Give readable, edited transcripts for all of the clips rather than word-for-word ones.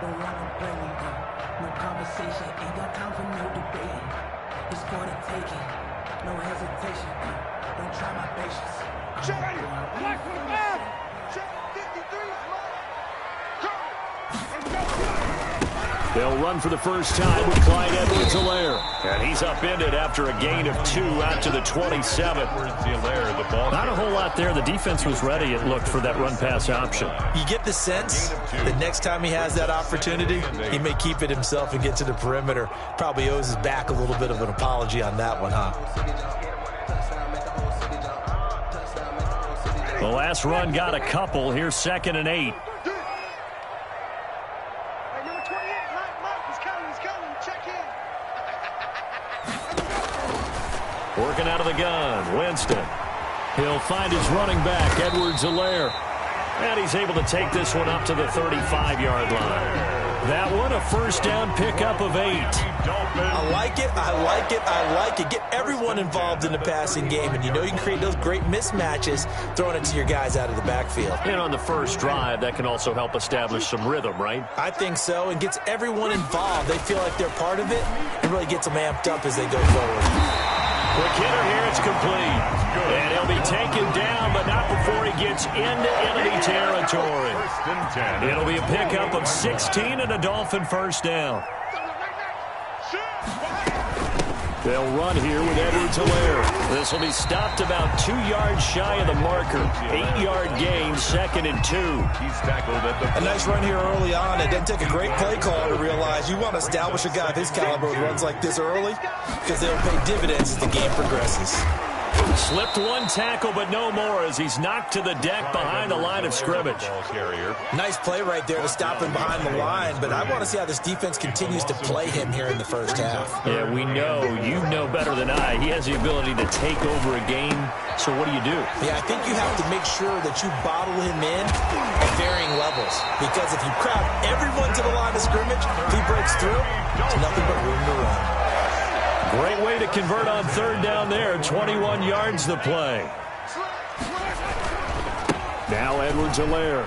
Don't wanna play me, no conversation, ain't got time for no debate. It's for the taking, no hesitation. Don't try my patience. Check! Black with back! Check! 53! They'll run for the first time with Clyde Edwards-Helaire. And he's upended after a gain of 2 out to the 27. Not a whole lot there. The defense was ready, it looked, for that run-pass option. You get the sense that next time he has that opportunity, he may keep it himself and get to the perimeter. Probably owes his back a little bit of an apology on that one, huh? The last run got a couple. Here's 2nd and 8. Working out of the gun, Winston. He'll find his running back, Edwards-Helaire. And he's able to take this one up to the 35-yard line. That one, a first down pickup of 8. I like it, I like it, I like it. Get everyone involved in the passing game, and you know you can create those great mismatches throwing it to your guys out of the backfield. And on the first drive, that can also help establish some rhythm, right? I think so, and gets everyone involved. They feel like they're part of it, and really gets them amped up as they go forward. Quick hitter here, it's complete. And he'll be taken down, but not before he gets into enemy territory. It'll be a pickup of 16 and a Dolphin first down. They'll run here with Edwards-Helaire. This will be stopped about 2 yards shy of the marker. 8-yard gain, 2nd and 2. He's tackled at the... A nice run here early on. It doesn't take a great play call to realize you want to establish a guy of his caliber who runs like this early, because they'll pay dividends as the game progresses. Slipped one tackle, but no more as he's knocked to the deck behind the line of scrimmage. Nice play right there to stop him behind the line, but I want to see how this defense continues to play him here in the first half. Yeah, we know. You know better than I. He has the ability to take over a game, so what do you do? Yeah, I think you have to make sure that you bottle him in at varying levels, because if you crowd everyone to the line of scrimmage, if he breaks through, there's nothing but room to run. Great way to convert on 3rd down there. 21 yards the play. Now Edwards-Helaire.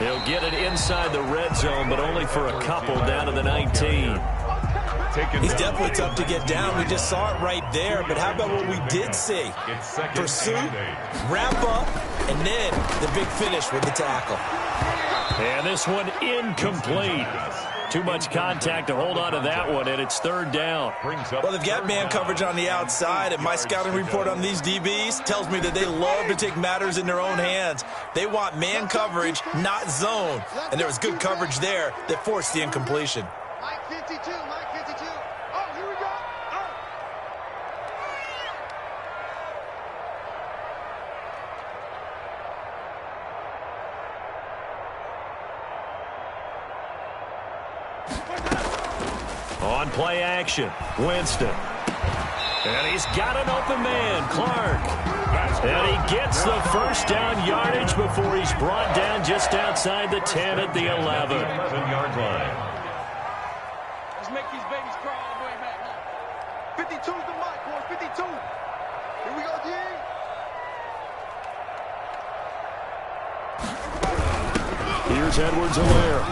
He'll get it inside the red zone, but only for a couple down to the 19. He's definitely tough to get down. We just saw it right there, but how about what we did see? Pursuit, wrap up, and then the big finish with the tackle. And this one incomplete. Too much contact to hold on to that one, and it's 3rd down. Well, they've got man coverage on the outside, and my scouting report on these DBs tells me that they love to take matters in their own hands. They want man coverage, not zone. And there was good coverage there that forced the incompletion. Mike 52, Mike 52. Oh, here we go. On play action, Winston. And he's got an open man, Clark. And he gets the first down yardage before he's brought down just outside the 10 at the 11-yard line. Let's make these babies cry all the way back home. 52's the mic, boys. 52. Here we go, D. Here's Edwards-Helaire.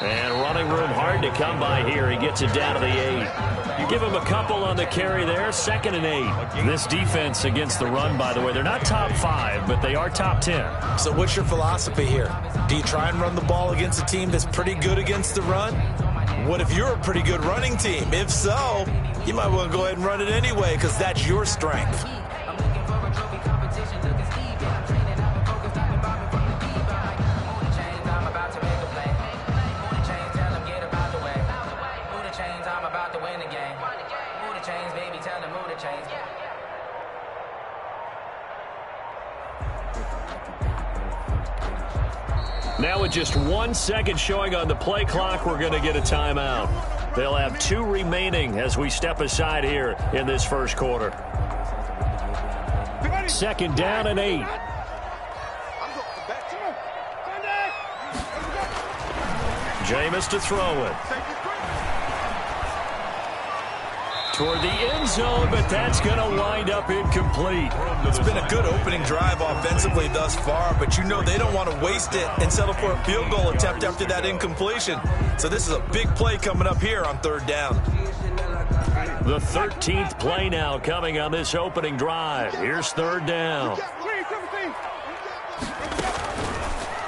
And running room hard to come by here. He gets it down to the 8. You give him a couple on the carry there. 2nd and 8. This defense against the run, by the way, they're not top 5, but they are top 10. So what's your philosophy here? Do you try and run the ball against a team that's pretty good against the run? What if you're a pretty good running team? If so, you might want to go ahead and run it anyway, because that's your strength. Now with just 1 second showing on the play clock, we're going to get a timeout. They'll have 2 remaining as we step aside here in this first quarter. 2nd down and 8. Jameis to throw it. toward the end zone, but that's going to wind up incomplete. It's been a good opening drive offensively thus far, but you know they don't want to waste it and settle for a field goal attempt after that incompletion. So this is a big play coming up here on third down. The 13th play now coming on this opening drive. Here's third down.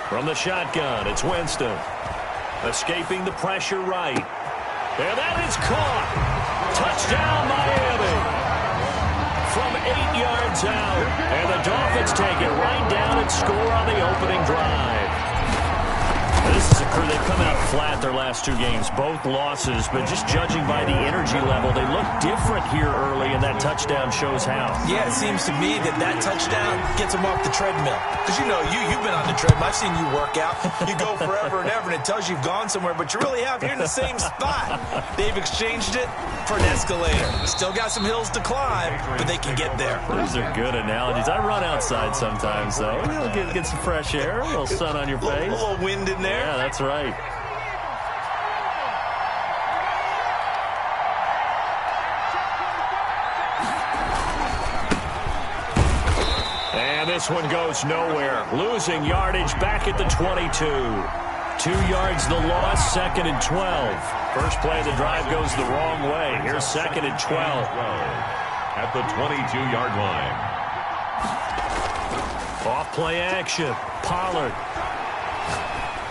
From the shotgun, it's Winston. Escaping the pressure right. And that is caught. Touchdown, Miami. From 8 yards out. And the Dolphins take it right down and score on the opening drive. This is a crew. They've come out flat their last 2 games, both losses, but just judging by the energy level, they look different here early, and that touchdown shows how. Yeah, it seems to me that touchdown gets them off the treadmill. Because, you know, you've been on the treadmill. I've seen you work out. You go forever and ever, and it tells you you've gone somewhere, but you really have. You're in the same spot. They've exchanged it for an escalator. Still got some hills to climb, but they can get there. Those are good analogies. I run outside sometimes, though. Get some fresh air, a little sun on your face. A little wind in there. Yeah, that's right. And this one goes nowhere. Losing yardage back at the 22. 2 yards the loss, 2nd and 12. First play of the drive goes the wrong way. Here's 2nd and 12. At the 22-yard line. Off play action. Pollard.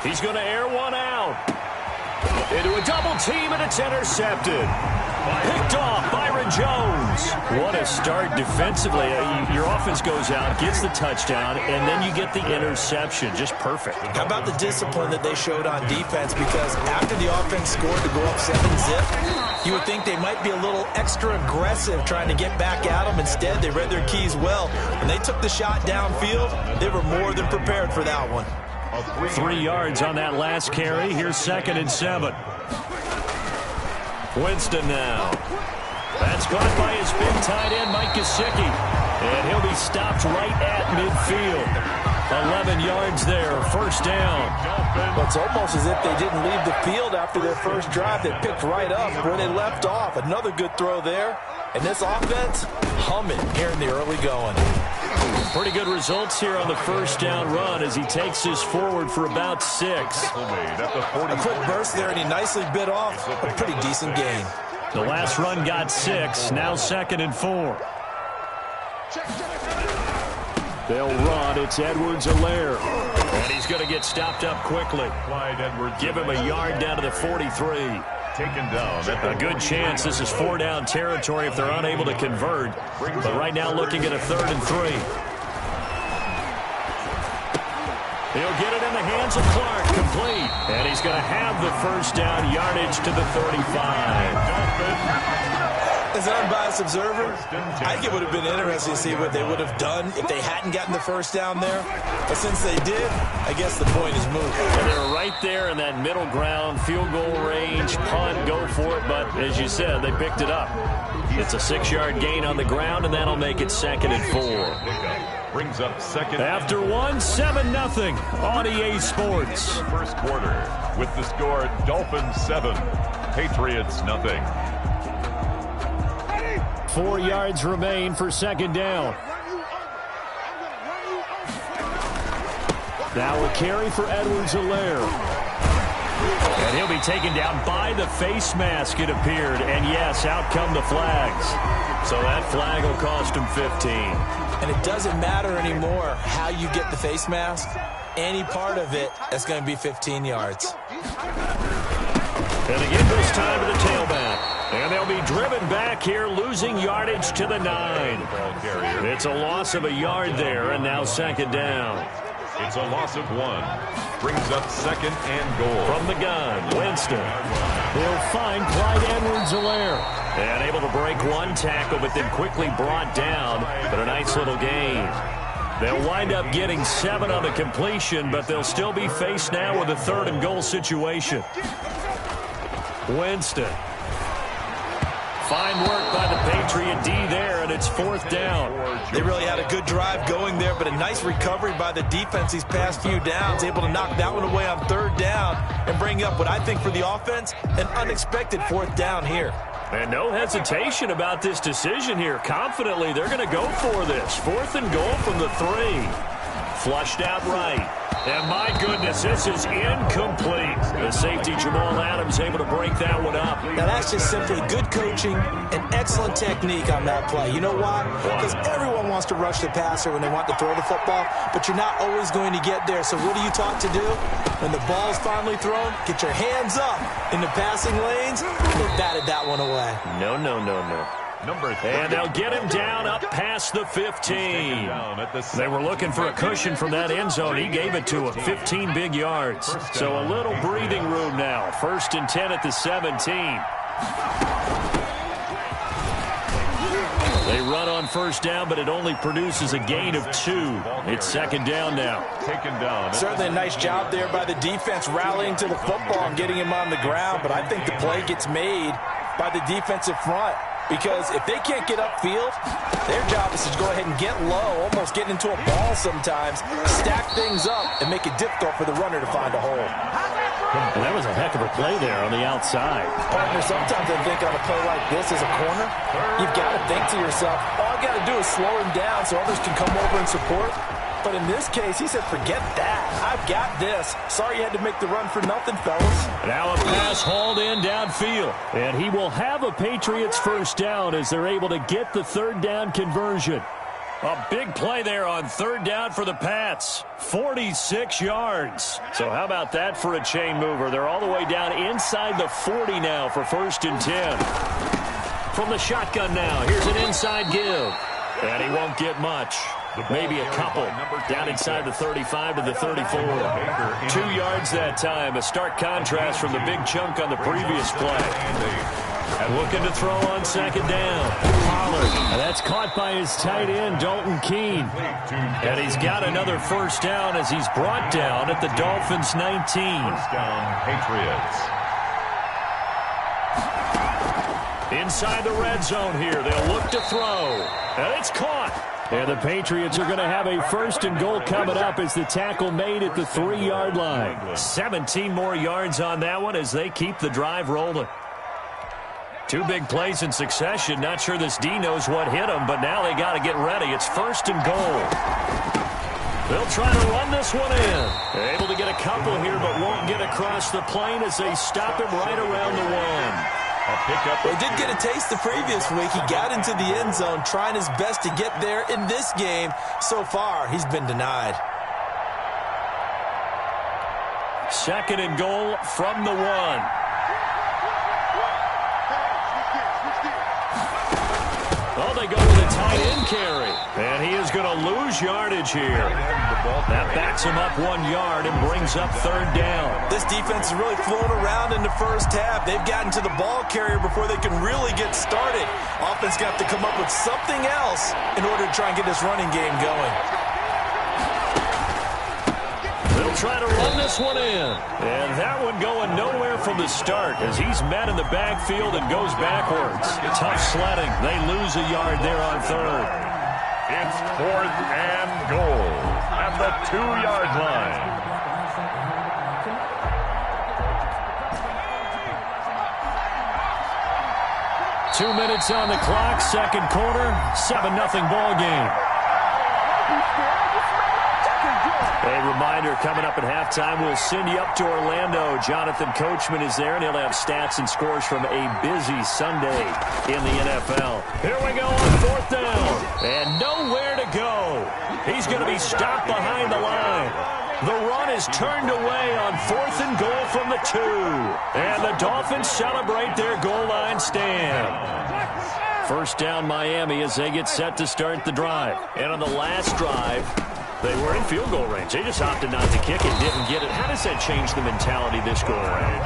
He's going to air one out. Into a double team, and it's intercepted. Picked off Byron Jones. What a start defensively. Your offense goes out, gets the touchdown, and then you get the interception. Just perfect. How about the discipline that they showed on defense? Because after the offense scored to go up 7-zip, you would think they might be a little extra aggressive trying to get back at them. Instead, they read their keys well. When they took the shot downfield, they were more than prepared for that one. 3 yards on that last carry. Here's 2nd and 7. Winston now. That's caught by his big tight end, Mike Gesicki. And he'll be stopped right at midfield. 11 yards there, first down. Well, it's almost as if they didn't leave the field after their first drive. They picked right up where they left off. Another good throw there. And this offense, humming here in the early going. Pretty good results here on the first down run as he takes this forward for about 6. A quick burst there, and he nicely bit off a pretty decent gain. The last run got 6, now 2nd and 4. They'll run. It's Edwards-Helaire. And he's going to get stopped up quickly. Give him a yard down to the 43. Taken down. A good chance this is 4-down territory if they're unable to convert. But right now looking at a 3rd and 3. He'll get it in the hands of Clark, complete. And he's going to have the first down yardage to the 35. As an unbiased observer, I think it would have been interesting to see what they would have done if they hadn't gotten the first down there. But since they did, I guess the point is moot. And they're right there in that middle ground, field goal range, punt, go for it. But as you said, they picked it up. It's a 6-yard gain on the ground, and that'll make it 2nd and 4. Brings up 2nd. After 7-0 on EA Sports. First quarter with the score Dolphins 7, Patriots 0. 4 yards remain for 2nd down. Now a carry for Edwards-Helaire. And he'll be taken down by the face mask, it appeared. And yes, out come the flags. So that flag will cost him 15. And it doesn't matter anymore how you get the face mask. Any part of it, that's going to be 15 yards. And again, this time to the tailback. And they'll be driven back here, losing yardage to the 9. It's a loss of a yard there, and now 2nd down. It's a loss of 1. Brings up 2nd and goal. From the gun, Winston. They'll find Clyde Edwards-Helaire. And able to break one tackle, but then quickly brought down. But a nice little gain. They'll wind up getting 7 on the completion, but they'll still be faced now with a 3rd and goal situation. Winston. Fine work by the Patriot D there, and it's 4th down. They really had a good drive going there, but a nice recovery by the defense these past few downs, able to knock that one away on 3rd down and bring up what I think for the offense, an unexpected 4th down here. And no hesitation about this decision here. Confidently, they're going to go for this. 4th and goal from the 3. Flushed out right. And my goodness, this is incomplete. The safety, Jamal Adams, able to break that one up. Now, that's just simply good coaching and excellent technique on that play. You know why? Because everyone wants to rush the passer when they want to throw the football, but you're not always going to get there. So what are you taught to do? When the ball's finally thrown, get your hands up in the passing lanes, and they batted that one away. No. And they'll get him down up past the 15. They were looking for a cushion from that end zone. He gave it to him. 15 big yards. So a little breathing room now. 1st and 10 at the 17. They run on 1st down, but it only produces a gain of 2. It's 2nd down now. Certainly a nice job there by the defense rallying to the football and getting him on the ground, but I think the play gets made by the defensive front. Because if they can't get upfield, their job is to go ahead and get low, almost getting into a ball sometimes, stack things up, and make it difficult for the runner to find a hole. And that was a heck of a play there on the outside. Partner, sometimes I think on a play like this as a corner, you've got to think to yourself, all I got to do is slow him down so others can come over and support. But in this case, he said, forget that. I've got this. Sorry you had to make the run for nothing, fellas. Now a pass hauled in downfield. And he will have a Patriots 1st down as they're able to get the 3rd down conversion. A big play there on 3rd down for the Pats. 46 yards. So how about that for a chain mover? They're all the way down inside the 40 now for 1st and 10. From the shotgun now, here's an inside give. And he won't get much. Maybe a couple. Down inside the 35 to the 34. 2 yards that time. A stark contrast from the big chunk on the previous play. Looking to throw on 2nd down. Pollard. And that's caught by his tight end, Dalton Keene. And he's got another 1st down as he's brought down at the Dolphins' 19. 1st down, Patriots. Inside the red zone here. They'll look to throw. And it's caught. And the Patriots are going to have a 1st and goal coming up as the tackle made at the 3-yard line. 17 more yards on that one as they keep the drive rolling. 2 big plays in succession. Not sure this D knows what hit him, but now they got to get ready. It's 1st and goal. They'll try to run this one in. Able to get a couple here, but won't get across the plane as they stop him right around the 1. Well, he did get a taste the previous week. He got into the end zone trying his best to get there in this game. So far, he's been denied. 2nd and goal from the 1. Oh, they go with a tight end carry. And he is going to lose yardage here. That backs him up 1 yard and brings up 3rd down. This defense is really flown around in the 1st half. They've gotten to the ball carrier before they can really get started. Offense got to come up with something else in order to try and get this running game going. They'll try to run this one in. And that one going nowhere from the start as he's met in the backfield and goes backwards. Tough sledding. They lose a yard there on 3rd. It's 4th and goal at the 2-yard line. Two minutes on the clock, 2nd quarter, 7-0 ball game. A reminder, coming up at halftime, we'll send you up to Orlando. Jonathan Coachman is there, and he'll have stats and scores from a busy Sunday in the NFL. Here we go on 4th down, and nowhere to go. He's going to be stopped behind the line. The run is turned away on 4th and goal from the 2. And the Dolphins celebrate their goal line stand. 1st down Miami as they get set to start the drive. And on the last drive, they were in field goal range. They just opted not to kick it, didn't get it. How does that change the mentality this go around?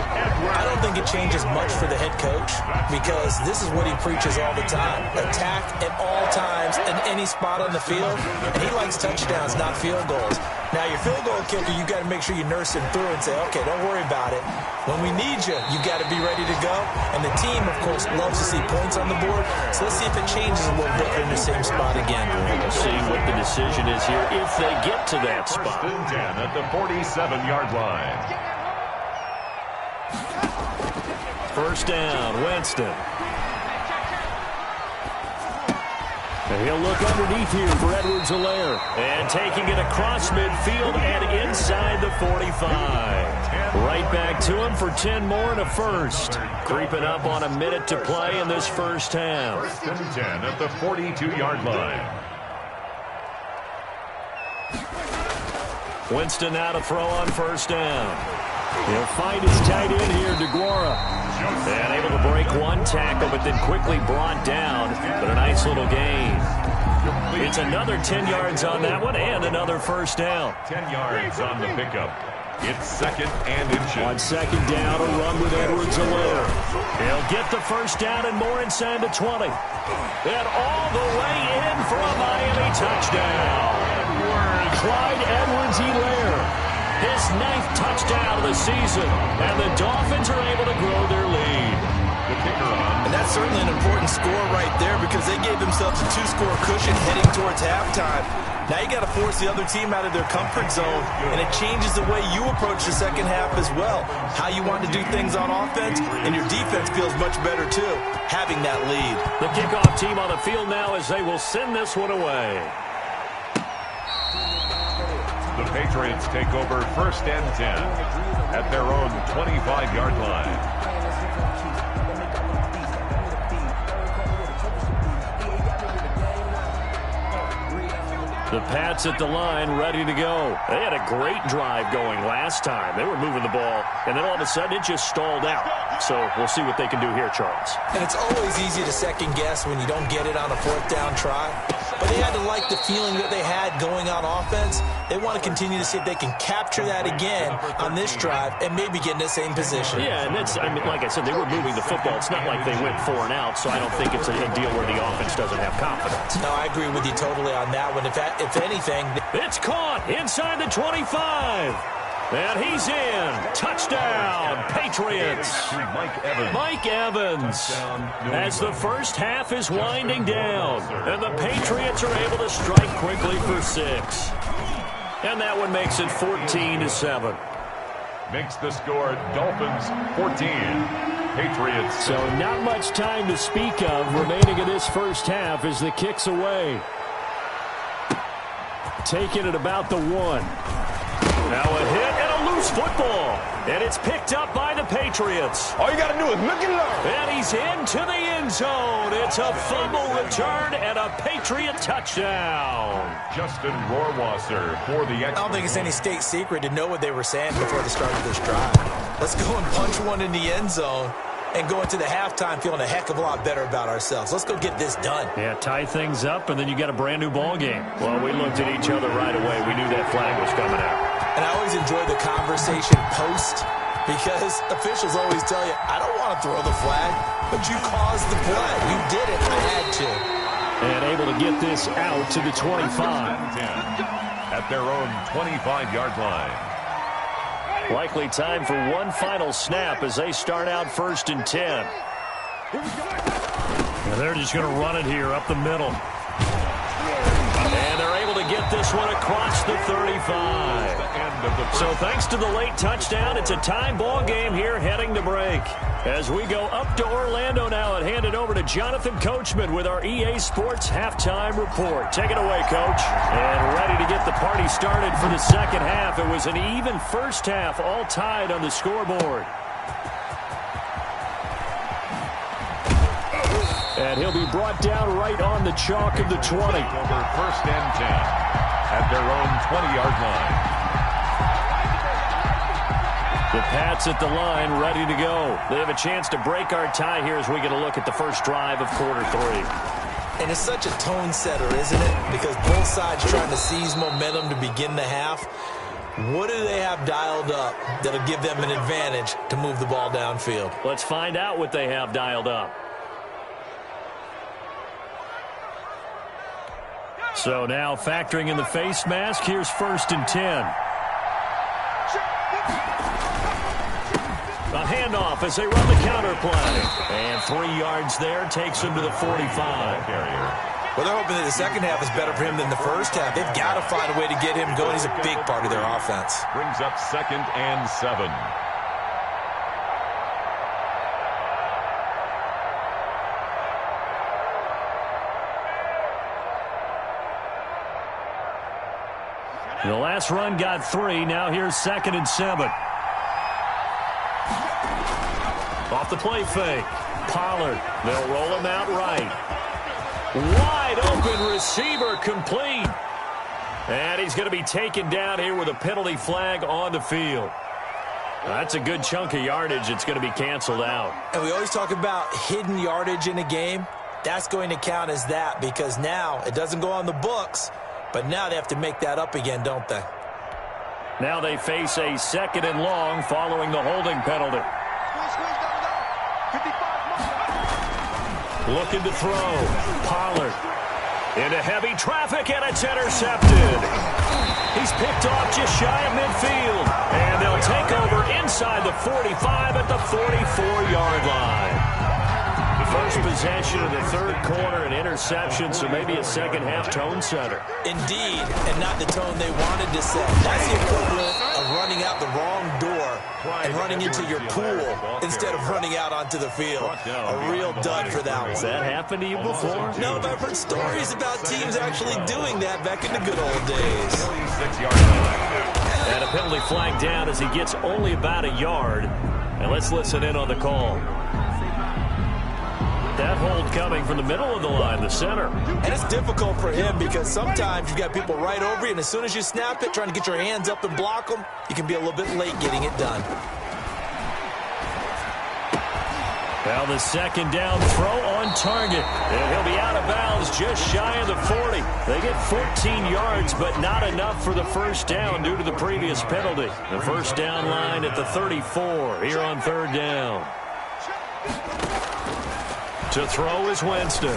I don't think it changes much for the head coach because this is what he preaches all the time. Attack at all times in any spot on the field. And he likes touchdowns, not field goals. Now, your field goal kicker, you got to make sure you nurse him through and say, okay, don't worry about it. When we need you, you got to be ready to go. And the team, of course, loves to see points on the board. So let's see if it changes a little bit in the same spot again. We'll see what the decision is here if they get to that spot. 1st and 10 at the 47-yard line. 1st down, Winston. And he'll look underneath here for Edwards-Helaire. And taking it across midfield and inside the 45. Right back to him for 10 more and a first. Creeping up on a minute to play in this first half. First and 10 at the 42-yard line. Winston now to throw on first down. He'll find his tight end here, DeGuara. And able to break one tackle, but then quickly brought down. But a nice little gain. It's another 10 yards on that one and another first down. 10 yards on the pickup. It's second and inches. On second down, a run with Edwards-Helaire. He'll get the first down and more inside the 20. And all the way in for a Miami touchdown. Clyde Edwards-Helaire. His 9th touchdown of the season. And the Dolphins are able to grow their lead. The kicker on. And that's certainly an important score right there because they gave themselves a 2-score cushion heading towards halftime. Now you got to force the other team out of their comfort zone, and it changes the way you approach the second half as well. How you want to do things on offense, and your defense feels much better too, having that lead. The kickoff team on the field now as they will send this one away. The Patriots take over first and 10 at their own 25-yard line. The Pats at the line, ready to go. They had a great drive going last time. They were moving the ball, and then all of a sudden it just stalled out. So we'll see what they can do here, Charles. And it's always easy to second guess when you don't get it on a fourth down try. But they had to like the feeling that they had going on offense. They want to continue to see if they can capture that again on this drive and maybe get in the same position. Yeah, and that's, I mean, like I said, they were moving the football. It's not like they went 4 and out, so I don't think it's a deal where the offense doesn't have confidence. No, I agree with you totally on that one. If anything, it's caught inside the 25. And he's in. Touchdown, Patriots. Mike Evans. As the first half is winding down. And the Patriots are able to strike quickly for 6. And that one makes it 14-7. Makes the score Dolphins 14. Patriots. So not much time to speak of remaining in this first half as the kick's away. Taking it about the 1. Now a hit and a loose football. And it's picked up by the Patriots. All you got to do is look and learn. And he's into the end zone. It's a fumble return and a Patriot touchdown. Justin Rohrwasser for the extra. I don't think it's any state secret to know what they were saying before the start of this drive. Let's go and punch one in the end zone and go into the halftime feeling a heck of a lot better about ourselves. Let's go get this done. Yeah, tie things up, and then you got a brand-new ball game. Well, we looked at each other right away. We knew that flag was coming out. And I always enjoy the conversation post because officials always tell you, I don't want to throw the flag, but you caused the play. You did it. I had to. And able to get this out to the 25. At their own 25-yard line. Likely time for one final snap as they start out first and 10. And they're just going to run it here up the middle. And they're able to get this one across the 35. So thanks to the late touchdown, it's a tie ball game here heading to break. As we go up to Orlando now and hand it over to Jonathan Coachman with our EA Sports Halftime Report. Take it away, Coach. And ready to get the party started for the second half. It was an even first half, all tied on the scoreboard. And he'll be brought down right on the chalk of the 20. Over first and 10 at their own 20-yard line. The Pats at the line, ready to go. They have a chance to break our tie here as we get a look at the first drive of quarter 3. And it's such a tone setter, isn't it? Because both sides trying to seize momentum to begin the half. What do they have dialed up that'll give them an advantage to move the ball downfield? Let's find out what they have dialed up. So now factoring in the face mask, here's first and 10. A handoff as they run the counter play. And 3 yards there takes him to the 45. Well, they're hoping that the second half is better for him than the first half. They've got to find a way to get him going. He's a big part of their offense. Brings up second and 7. The last run got 3. Now here's 2nd and 7. Off the play fake. Pollard. They'll roll him out right. Wide open receiver complete. And he's going to be taken down here with a penalty flag on the field. That's a good chunk of yardage. It's going to be canceled out. And we always talk about hidden yardage in a game. That's going to count as that because now it doesn't go on the books, but now they have to make that up again, don't they? Now they face a 2nd and long following the holding penalty. Looking to throw. Pollard into heavy traffic, and it's intercepted. He's picked off just shy of midfield. And they'll take over inside the 45 at the 44-yard line. First possession of the 3rd quarter, an interception, so maybe a second-half tone setter. Indeed, and not the tone they wanted to set. That's the equivalent of running out the wrong door and running into your pool instead of running out onto the field. A real dud for that one. Has that happened to you before? No, but I've heard stories about teams actually doing that back in the good old days. And a penalty flag down as he gets only about a yard. And let's listen in on the call. That hold coming from the middle of the line, the center. And it's difficult for him because sometimes you've got people right over you, and as soon as you snap it, trying to get your hands up and block them, you can be a little bit late getting it done. Now the 2nd down throw on target. And he'll be out of bounds just shy of the 40. They get 14 yards, but not enough for the first down due to the previous penalty. The first down line at the 34 here on 3rd down. To throw is Winston.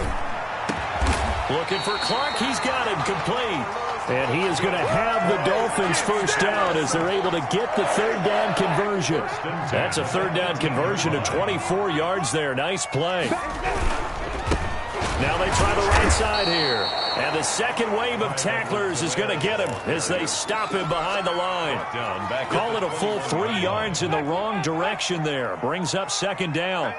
Looking for Clark. He's got him complete. And he is going to have the Dolphins first down as they're able to get the 3rd down conversion. That's a 3rd down conversion of 24 yards there. Nice play. Now they try the right side here. And the second wave of tacklers is going to get him as they stop him behind the line. Call it a full 3 yards in the wrong direction there. Brings up 2nd down.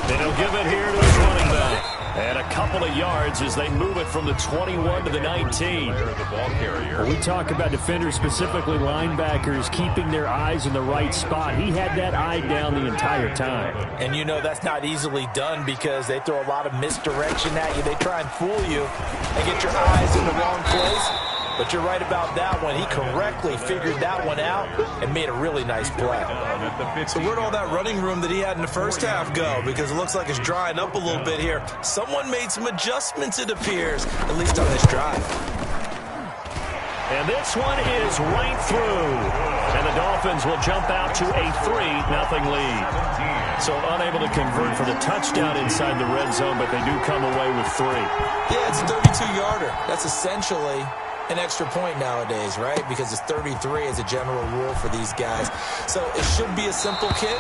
And he'll give it here to his running back. And a couple of yards as they move it from the 21 to the 19. When we talk about defenders, specifically linebackers, keeping their eyes in the right spot. He had that eye down the entire time. And you know that's not easily done because they throw a lot of misdirection at you. They try and fool you and get your eyes in the wrong place. But you're right about that one. He correctly figured that one out and made a really nice play. So where'd all that running room that he had in the first half go? Because it looks like it's drying up a little bit here. Someone made some adjustments, it appears, at least on this drive. And this one is right through. And the Dolphins will jump out to a 3-0 lead. So unable to convert for the touchdown inside the red zone, but they do come away with 3. Yeah, it's a 32-yarder. That's essentially an extra point nowadays, right? Because it's 33 as a general rule for these guys. So it should be a simple kick.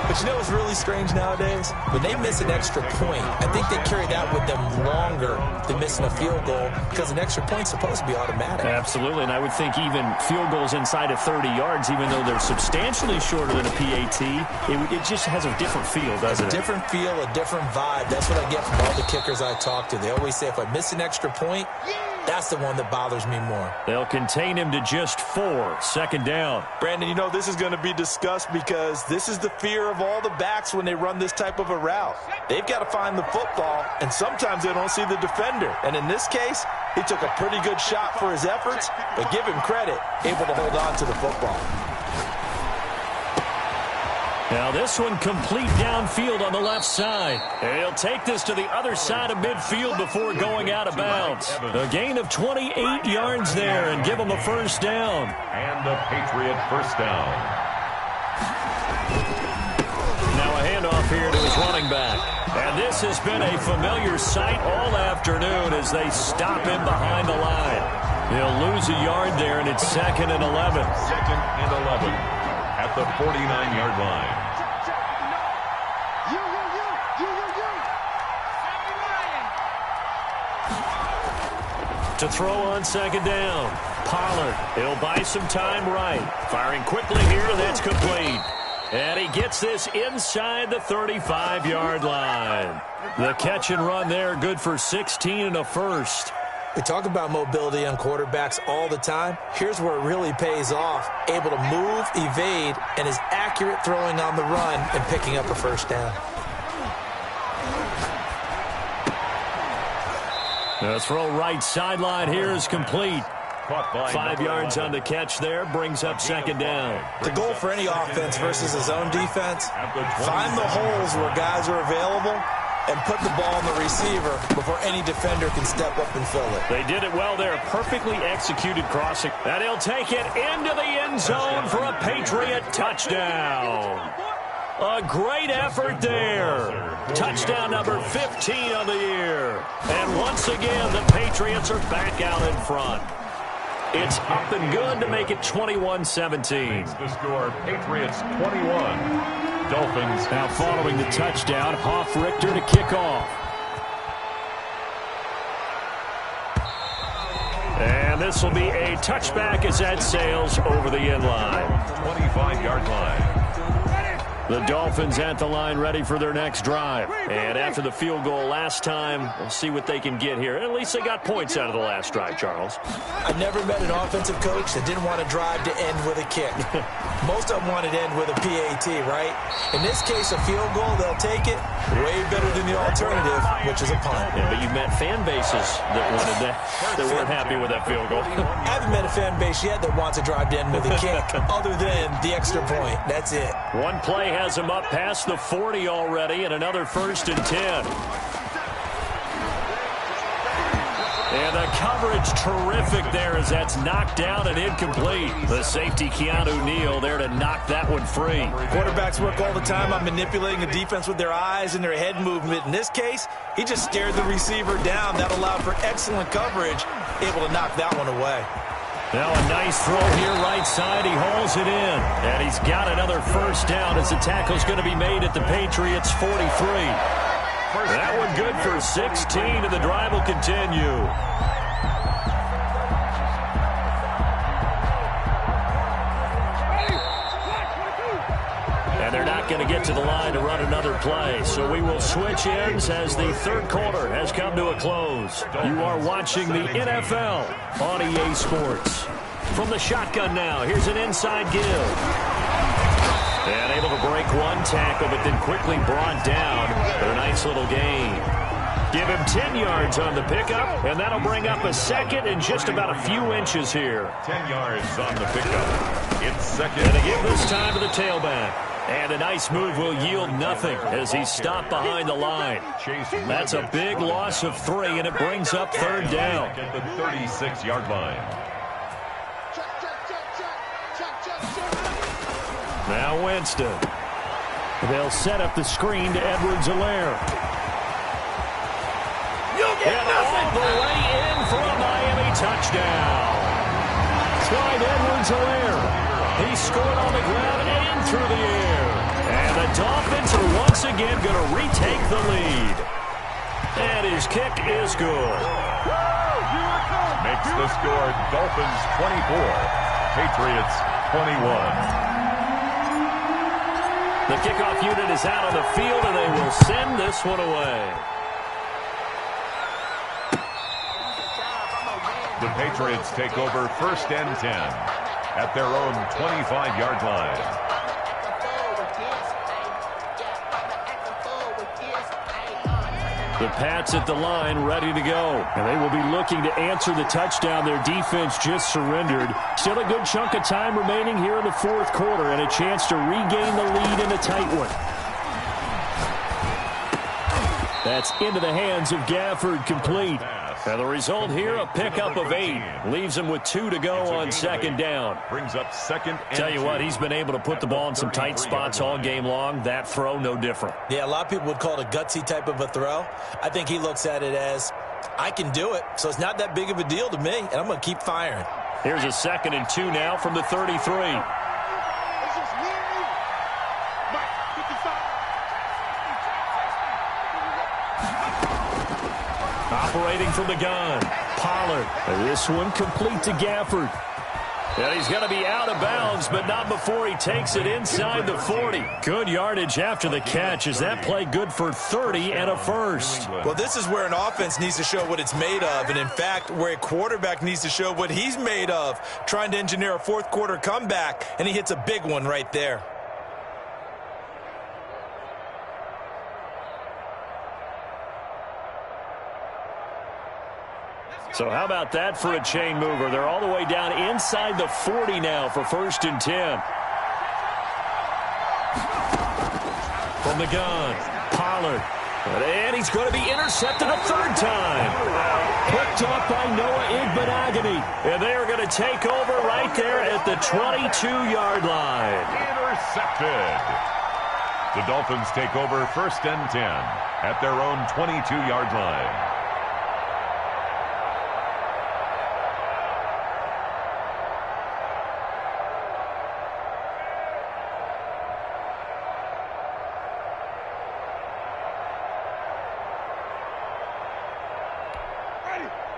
But you know what's really strange nowadays? When they miss an extra point, I think they carry that with them longer than missing a field goal because an extra point's supposed to be automatic. Absolutely, and I would think even field goals inside of 30 yards, even though they're substantially shorter than a PAT, it just has a different feel, doesn't it? A different feel, a different vibe. That's what I get from all the kickers I talk to. They always say if I miss an extra point, that's the one that bothers me more. They'll contain him to just 4. 2nd down. Brandon, you know this is going to be discussed because this is the fear of all the backs when they run this type of a route. They've got to find the football, and sometimes they don't see the defender. And in this case, he took a pretty good shot for his efforts, but give him credit, able to hold on to the football. Now this one complete downfield on the left side. And he'll take this to the other side of midfield before going out of bounds. A gain of 28 yards there and give him a first down. And the Patriot first down. Now a handoff here to his running back. And this has been a familiar sight all afternoon as they stop him behind the line. He'll lose a yard there, and it's 2nd and 11. 2nd and 11 at the 49-yard line. To throw on 2nd down. Pollard, he'll buy some time right. Firing quickly here, and that's complete. And he gets this inside the 35-yard line. The catch and run there, good for 16 and a first. We talk about mobility on quarterbacks all the time. Here's where it really pays off. Able to move, evade, and is accurate throwing on the run and picking up a first down. The throw right sideline here is complete. 5 yards on the catch there, brings up second down. The goal for any offense versus his own defense, find the holes where guys are available and put the ball on the receiver before any defender can step up and fill it. They did it well there. Perfectly executed crossing. And he'll take it into the end zone for a Patriot touchdown. A great effort there. Touchdown number 15 on the year. And once again, the Patriots are back out in front. It's up and good to make it 21-17. The score, Patriots 21. Dolphins. Now following the touchdown, Hoff-Richter to kick off. And this will be a touchback as that sails over the end line. 25-yard line. The Dolphins at the line ready for their next drive. And after the field goal last time, we'll see what they can get here. At least they got points out of the last drive, Charles. I've never met an offensive coach that didn't want to drive to end with a kick. Most of them wanted to end with a PAT, right? In this case, a field goal, they'll take it. Way better than the alternative, which is a punt. Yeah, but you've met fan bases that wanted that weren't happy with that field goal. I haven't met a fan base yet that wants to drive to end with a kick, other than the extra point. That's it. One play has him up past the 40 already, and another 1st and 10. And the coverage terrific there as that's knocked down and incomplete. The safety, Keanu Neal, there to knock that one free. Quarterbacks work all the time on manipulating the defense with their eyes and their head movement. In this case, he just stared the receiver down. That allowed for excellent coverage, able to knock that one away. Now a nice throw here right side. He hauls it in. And he's got another first down as the tackle's going to be made at the Patriots' 43. That one good for 16, and the drive will continue. And they're not going to get to the line to run another play. So we will switch ends as the third quarter has come to a close. You are watching the NFL on EA Sports. From the shotgun now, here's an inside give. And able to break one tackle, but then quickly brought down for a nice little gain. Give him 10 yards on the pickup, and that'll bring up a second and just about a few inches here. 10 yards on the pickup. It's second. And a give this time to the tailback. And a nice move will yield nothing as he's stopped behind the line. That's a big loss of 3, and it brings up third down. At the 36-yard line. Now Winston. They'll set up the screen to Edwards-Helaire. And all the way in for a Miami touchdown. Clyde Edwards-Helaire. He scored on the ground and through the air. And the Dolphins are once again going to retake the lead. And his kick is good. Makes the score Dolphins 24, Patriots 21. The kickoff unit is out on the field, and they will send this one away. The Patriots take over 1st and 10 at their own 25-yard line. The Pats at the line ready to go. And they will be looking to answer the touchdown their defense just surrendered. Still a good chunk of time remaining here in the fourth quarter and a chance to regain the lead in a tight one. That's into the hands of Gafford, complete. And the result here, a pickup of 8. Leaves him with 2 to go on second down. Brings up second and Tell you what, he's been able to put the ball in some tight spots all game long. That throw, no different. Yeah, a lot of people would call it a gutsy type of a throw. I think he looks at it as, I can do it, so it's not that big of a deal to me, and I'm going to keep firing. Here's a 2nd and 2 now from the 33. Operating from the gun, Pollard. This one complete to Gafford. And he's going to be out of bounds, but not before he takes it inside the 40. Good yardage after the catch. Is that play good for 30 and a first? Well, this is where an offense needs to show what it's made of, and in fact, where a quarterback needs to show what he's made of, trying to engineer a fourth-quarter comeback, and he hits a big one right there. So how about that for a chain mover? They're all the way down inside the 40 now for 1st and 10. From the gun, Pollard. And he's going to be intercepted a 3rd time. Picked off by Noah Igbenogany. And they are going to take over right there at the 22-yard line. Intercepted. The Dolphins take over 1st and 10 at their own 22-yard line.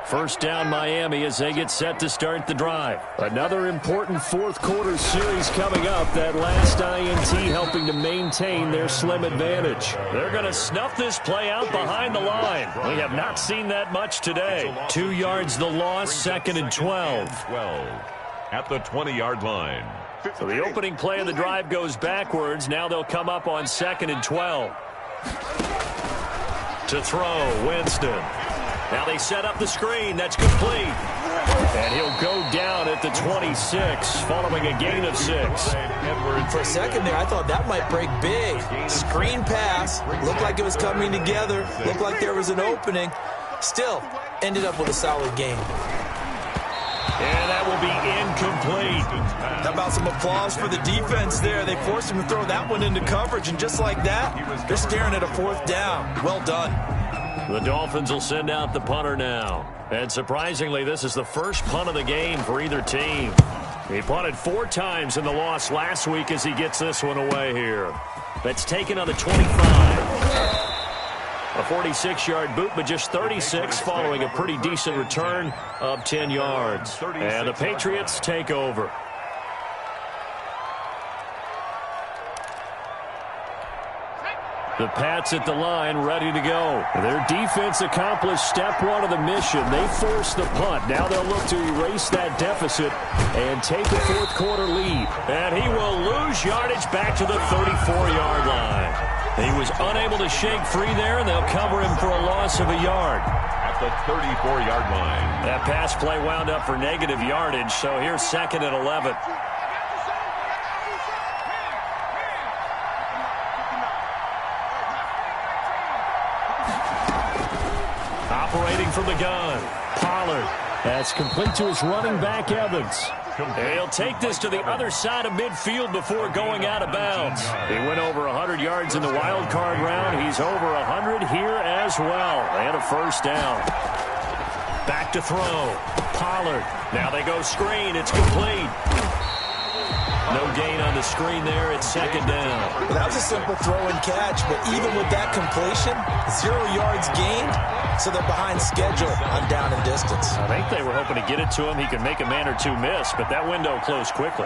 First down Miami as they get set to start the drive. Another important fourth-quarter series coming up. That last INT helping to maintain their slim advantage. They're going to snuff this play out behind the line. We have not seen that much today. 2 yards the loss, 2nd and 12. At the 20-yard line. So the opening play of the drive goes backwards. Now they'll come up on 2nd and 12. To throw, Winston. Now they set up the screen. That's complete. And he'll go down at the 26, following a gain of 6. For a second there, I thought that might break big. Screen pass. Looked like it was coming together. Looked like there was an opening. Still, ended up with a solid gain. And that will be incomplete. How about some applause for the defense there? They forced him to throw that one into coverage, and just like that, they're staring at a 4th down. Well done. The Dolphins will send out the punter now. And surprisingly, this is the first punt of the game for either team. He punted 4 times in the loss last week as he gets this one away here. That's taken on the 25. A 46-yard boot, but just 36 following a pretty decent return of 10 yards. And the Patriots take over. The Pats at the line, ready to go. Their defense accomplished step 1 of the mission. They forced the punt. Now they'll look to erase that deficit and take a fourth-quarter lead. And he will lose yardage back to the 34-yard line. He was unable to shake free there, and they'll cover him for a loss of a yard. At the 34-yard line. That pass play wound up for negative yardage, so here's 2nd and 11. Operating from the gun, Pollard. That's complete to his running back, Evans. And he'll take this to the other side of midfield before going out of bounds. He went over 100 yards in the wild card round. He's over 100 here as well. And a 1st down. Back to throw. Pollard. Now they go screen. It's complete. No gain on the screen there. It's 2nd down. Well, that was a simple throw and catch, but even with that completion, 0 yards gained, so they're behind schedule on down and distance. I think they were hoping to get it to him. He could make a man or 2 miss, but that window closed quickly.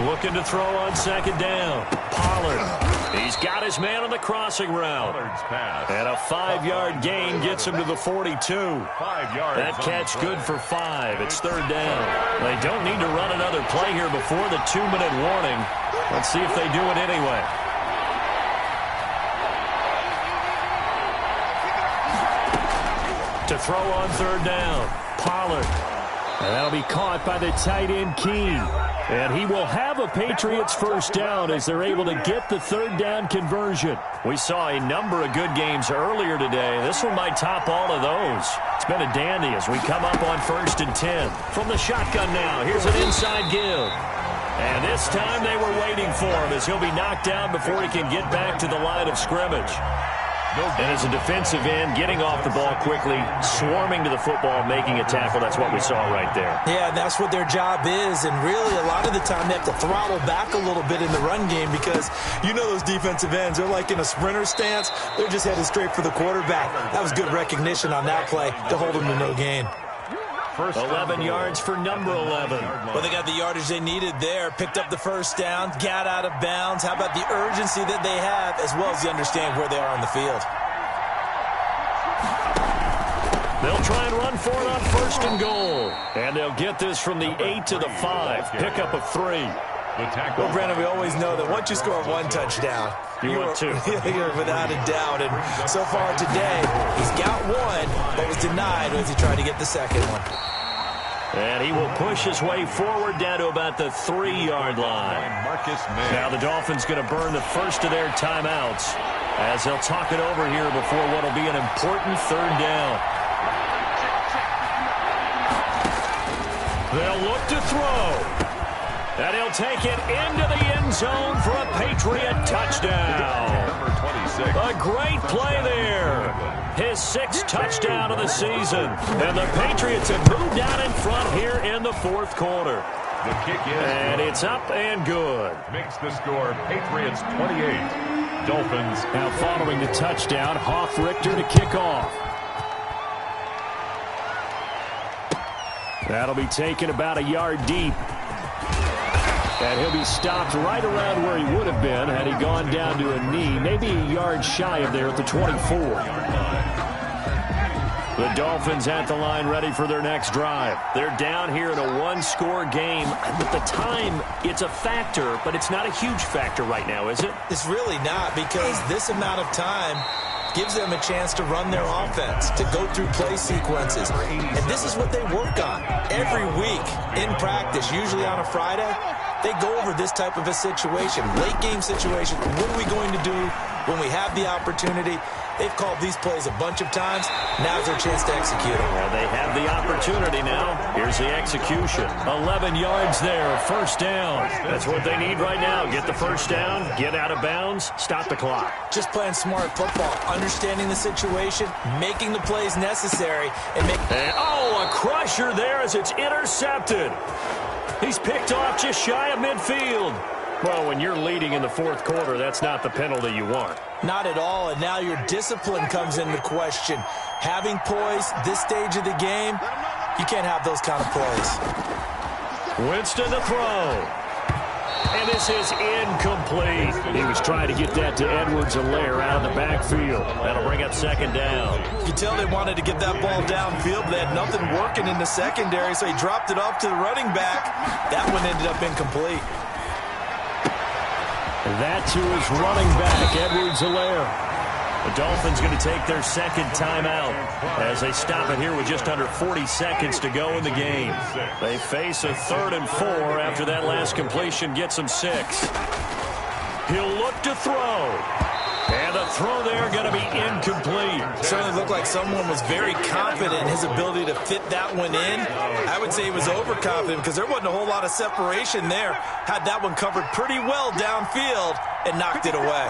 Looking to throw on 2nd down. Pollard. He's got his man on the crossing route. And a 5-yard gain gets him to the 42. 5 yards. That catch good for 5. It's 3rd down. They don't need to run another play here before the 2-minute warning. Let's see if they do it anyway. To throw on 3rd down. Pollard. And that'll be caught by the tight end, Keene. And he will have a Patriots 1st down as they're able to get the 3rd down conversion. We saw a number of good games earlier today. This one might top all of those. It's been a dandy as we come up on 1st and 10. From the shotgun now, here's an inside give. And this time they were waiting for him as he'll be knocked down before he can get back to the line of scrimmage. And as a defensive end, getting off the ball quickly, swarming to the football, making a tackle, that's what we saw right there. Yeah, that's what their job is. And really, a lot of the time, they have to throttle back a little bit in the run game because you know those defensive ends, they're like in a sprinter stance. They're just headed straight for the quarterback. That was good recognition on that play to hold them to no gain. 11 yards for number 11. Well, they got the yardage they needed there. Picked up the first down, got out of bounds. How about the urgency that they have as well as they understand where they are on the field? They'll try and run for it on 1st and goal. And they'll get this from the 8 to the 5. Pickup of 3. Well, Brandon, we always know that once you score one touchdown, you're without a doubt. And so far today, he's got one, but was denied as he tried to get the second one. And he will push his way forward down to about the 3-yard line. Now the Dolphins going to burn the first of their timeouts as they'll talk it over here before what will be an important 3rd down. They'll look to throw. And he'll take it into the end zone for a Patriot touchdown. Number 26. A great play there. His 6th touchdown of the season. And the Patriots have moved out in front here in the 4th quarter. The kick is and it's up and good. Makes the score Patriots 28. Dolphins. Now following the touchdown, Richter to kick off. That'll be taken about a yard deep. And he'll be stopped right around where he would have been had he gone down to a knee, maybe a yard shy of there at the 24. The Dolphins at the line ready for their next drive. They're down here in a 1-score game. At the time, it's a factor, but it's not a huge factor right now, is it? It's really not, because this amount of time gives them a chance to run their offense, to go through play sequences. And this is what they work on every week in practice, usually on a Friday. They go over this type of a situation, late game situation. What are we going to do when we have the opportunity? They've called these plays a bunch of times. Now's their chance to execute them. Well, they have the opportunity now. Here's the execution. 11 yards there, 1st down. That's what they need right now. Get the 1st down, get out of bounds, stop the clock. Just playing smart football, understanding the situation, making the plays necessary. And a crusher there as it's intercepted. He's picked off just shy of midfield. Well, when you're leading in the 4th quarter, that's not the penalty you want. Not at all, and now your discipline comes into question. Having poise this stage of the game, you can't have those kind of plays. Winston to throw. And this is incomplete. He was trying to get that to Edwards-Helaire out of the backfield. That'll bring up 2nd down. You can tell they wanted to get that ball downfield, but they had nothing working in the secondary, so he dropped it off to the running back. That one ended up incomplete. That to his running back, Edwards-Helaire. The Dolphins going to take their 2nd timeout as they stop it here with just under 40 seconds to go in the game. They face a 3rd and 4 after that last completion gets them 6. He'll look to throw. And the throw there going to be incomplete. Certainly looked like someone was very confident in his ability to fit that one in. I would say he was overconfident because there wasn't a whole lot of separation there. Had that one covered pretty well downfield and knocked it away.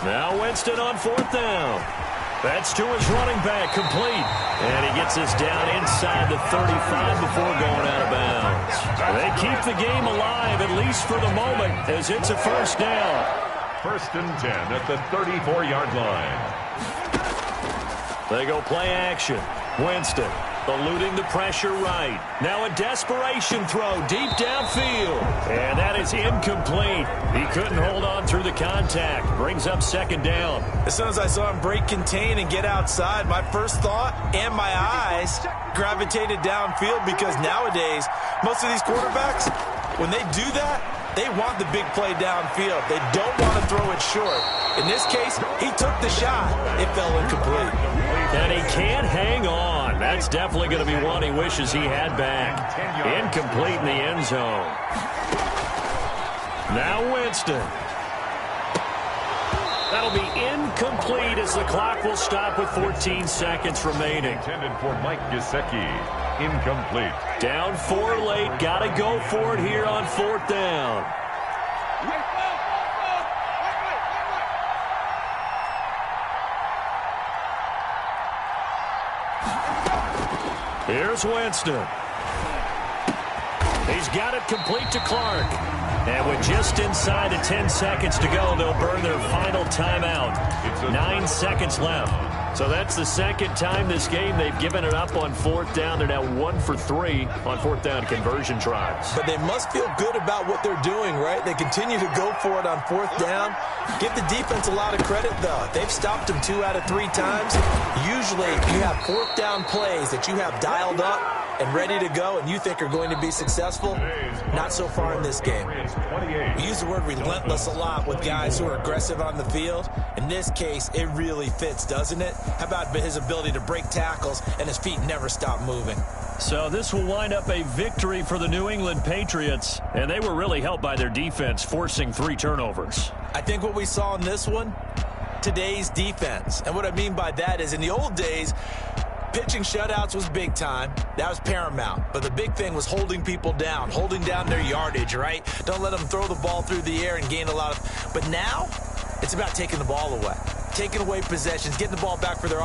Now Winston on 4th down. That's to his running back, complete. And he gets this down inside the 35 before going out of bounds. They keep the game alive, at least for the moment, as it's a 1st down. 1st and 10 at the 34-yard line. They go play action. Winston eluding the pressure right. Now a desperation throw deep downfield. And that is incomplete. He couldn't hold on through the contact. Brings up 2nd down. As soon as I saw him break contain and get outside, my first thought and my eyes gravitated downfield because nowadays, most of these quarterbacks, when they do that, they want the big play downfield. They don't want to throw it short. In this case, he took the shot. It fell incomplete. And he can't hang on. That's definitely going to be one he wishes he had back. Incomplete in the end zone. Now Winston. That'll be incomplete as the clock will stop with 14 seconds remaining. Intended for Mike Gesicki. Incomplete. Down 4 late. Got to go for it here on 4th down. Here's Winston. He's got it complete to Clark. And with just inside of 10 seconds to go, they'll burn their final timeout. 9 seconds left. So that's the second time this game they've given it up on fourth down. They're now 1 for 3 on fourth down conversion tries. But they must feel good about what they're doing, right? They continue to go for it on fourth down. Give the defense a lot of credit, though. They've stopped them 2 out of 3 times. Usually you have fourth down plays that you have dialed up and ready to go and you think are going to be successful. Not so far in this game. We use the word relentless a lot with guys who are aggressive on the field. In this case, it really fits, doesn't it? How about his ability to break tackles and his feet never stop moving? So this will wind up a victory for the New England Patriots, and they were really helped by their defense, forcing 3 turnovers. I think what we saw in this one, today's defense. And what I mean by that is in the old days, pitching shutouts was big time. That was paramount. But the big thing was holding people down, holding down their yardage, right? Don't let them throw the ball through the air and gain a lot of... But now, it's about taking the ball away. Taking away possessions, getting the ball back for their